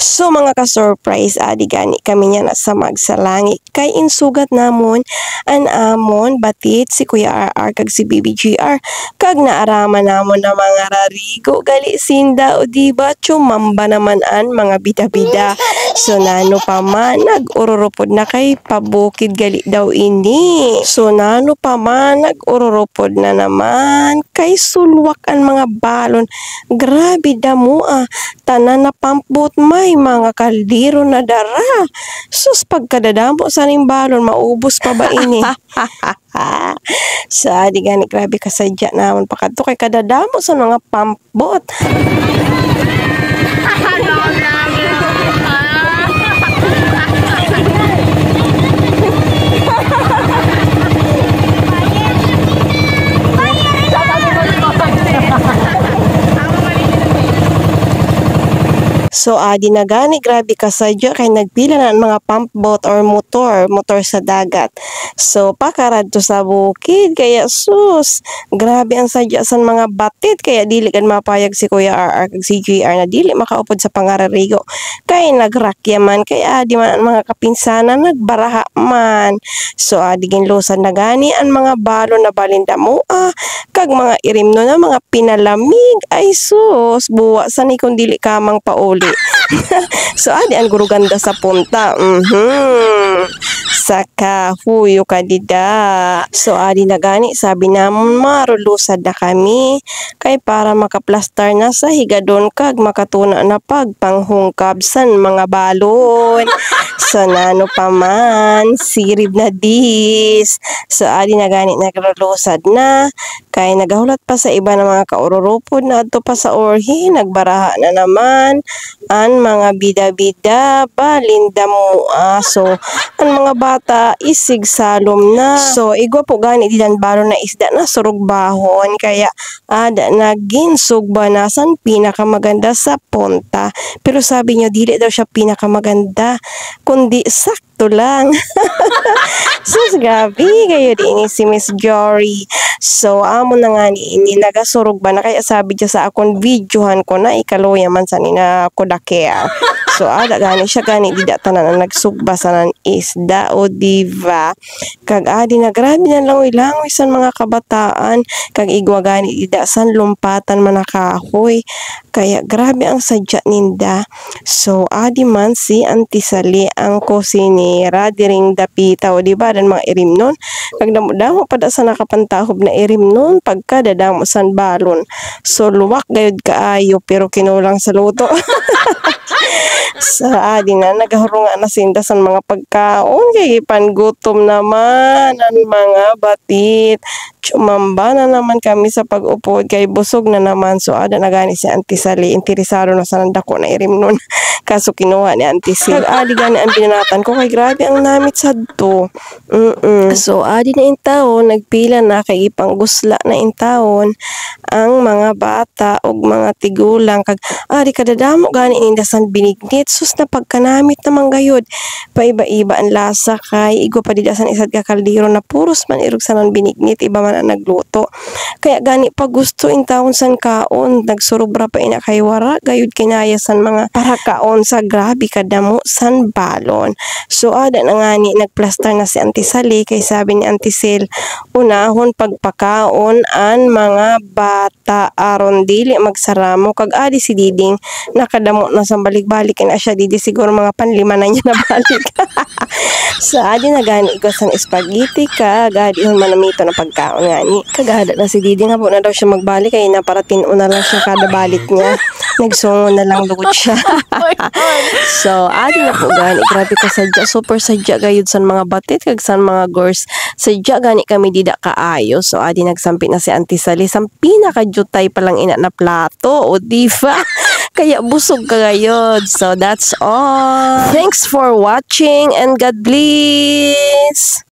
So mga ka-surprise, adi gani kami niya na sa magsalangi. Kay insugat namon, an amon, batit, si Kuya RR kag si BBGR. Kag naarama namon na mga rarigo, gali sinda o diba, chumamba naman an mga bida-bida. So nano pa man, nag-ururopod na kay pabukid gali daw ini. So nano pa man, nag-ururopod na naman, kay sulwak ang mga balon. Grabe damo tanan na pampbot may mga kaldero na dara. Sus pagkadadamo sa ning balon, maubos pa ba ini? So adi gani grabe kasadya namon pakadto kay kadadamo sa mga pampbot. So adi na gani grabe kasadya kay nagpila na ang mga pump boat or motor sa dagat. So pakarad to sa bukid kaya sus grabe ang sadya sa mga batit kaya dili kan mapayag si Kuya RR kag si GR na dili makaupod sa pangararigo kay nagrakya man kaya adi man ang mga kapinsanan nagbaraha man. So adi ginlusan na gani ang mga balon na balindamo kag mga irimno na mga pinalamig ay sus buwa sa ni kung dili kamang pauli. So adi ang guruganda sa punta. Saka huyo kadida. So adi na gani sabi namon marulusad na kami kay para makaplastar na sa higadon kag makatuna na pagpanghungkab san mga balon. So nano pa man sirib na dis. So adi na gani nagrulusad na kay nagahulat pa sa iba ng mga kaururupod na adto pa sa orhi nagbaraha na naman ang mga bida-bida balinda mo so ang mga bata isig salom na. So igwa po gani dilan balon na isda na surog bahon kaya ada naging sugba na san pinakamaganda sa punta. Pero sabi niya dili daw siya pinakamaganda kundi sakto lang. Sus grabe kayo din si Miss Jory. So amo na nga ni nagasurog ba na kaya sabi niya sa akong videohan ko na ikaloya man sa nina kodakea. So ada gani siya gani dida tanan na nagsugba sa nan isda o diva. Kag adi na grabe na langoy-langoy san mga kabataan kag igwa gani dida san lumpatan man nakahoy. Kaya grabe ang sadya ninda. So adi man si Auntie Sally ang kusinera diring dapita o diba dan mga irimnon. Kag damo pada sa nakapantahob na irimnon pagka dadamo san balon. So luwak gayud kaayo pero kinulang sa luto. Sa adi na nagahurungan na sinda sa mga pagkaon kay pangutom naman ang mga batit. Chumamba na naman kami sa pag-upod kay busog na naman. So ada na gani si Auntie Sally interesado na sa nandako na irimnon. Kaso kinuha ni Auntie Sally. Kag adi gani ang binanatan ko kay grabe ang namit sadto. So adi na intawon nagpila na kay ipanggusla na intawon ang mga bata og mga tigulang kag adi kadadamo gani ninda san binignit. Sus na pagkanamit naman gayud. Paiba-iba ang lasa kay igwa pa dida san isad ka kaldero na puros man irog sanan binignit iba man ang nagluto. Kaya gani pag gusto intawon san kaon nagsurubra pa ina kay wara gayud kinaya san mga para kaon sa grabe kadamo san balon. So ada na ngani nagplastar na si Auntie Sally kay sabi ni Auntie Sel unahon pagpakaon an mga bata aron dili magsaramo kag adi si Diding nakadamo na sa balik-balik na siya didi siguro mga panlima na niya na balik. So adi na gani igos ang spaghetti kag adi hon manamito na pagkaon ngani kagada na si Diding habo na daw siya magbalik kay naparatin una lang siya kada balik niya. Nagsungo na lang lugod siya. So adi na po gani grabe ka sadya super sadya gayud san mga batit kag san mga girls sadya gani kami dida kaayo. So adi nagsampit na si Auntie Sally sang pinakajutay pa lang ina na plato o diva. Kaya busog ka gayod. So that's all. Thanks for watching and God bless.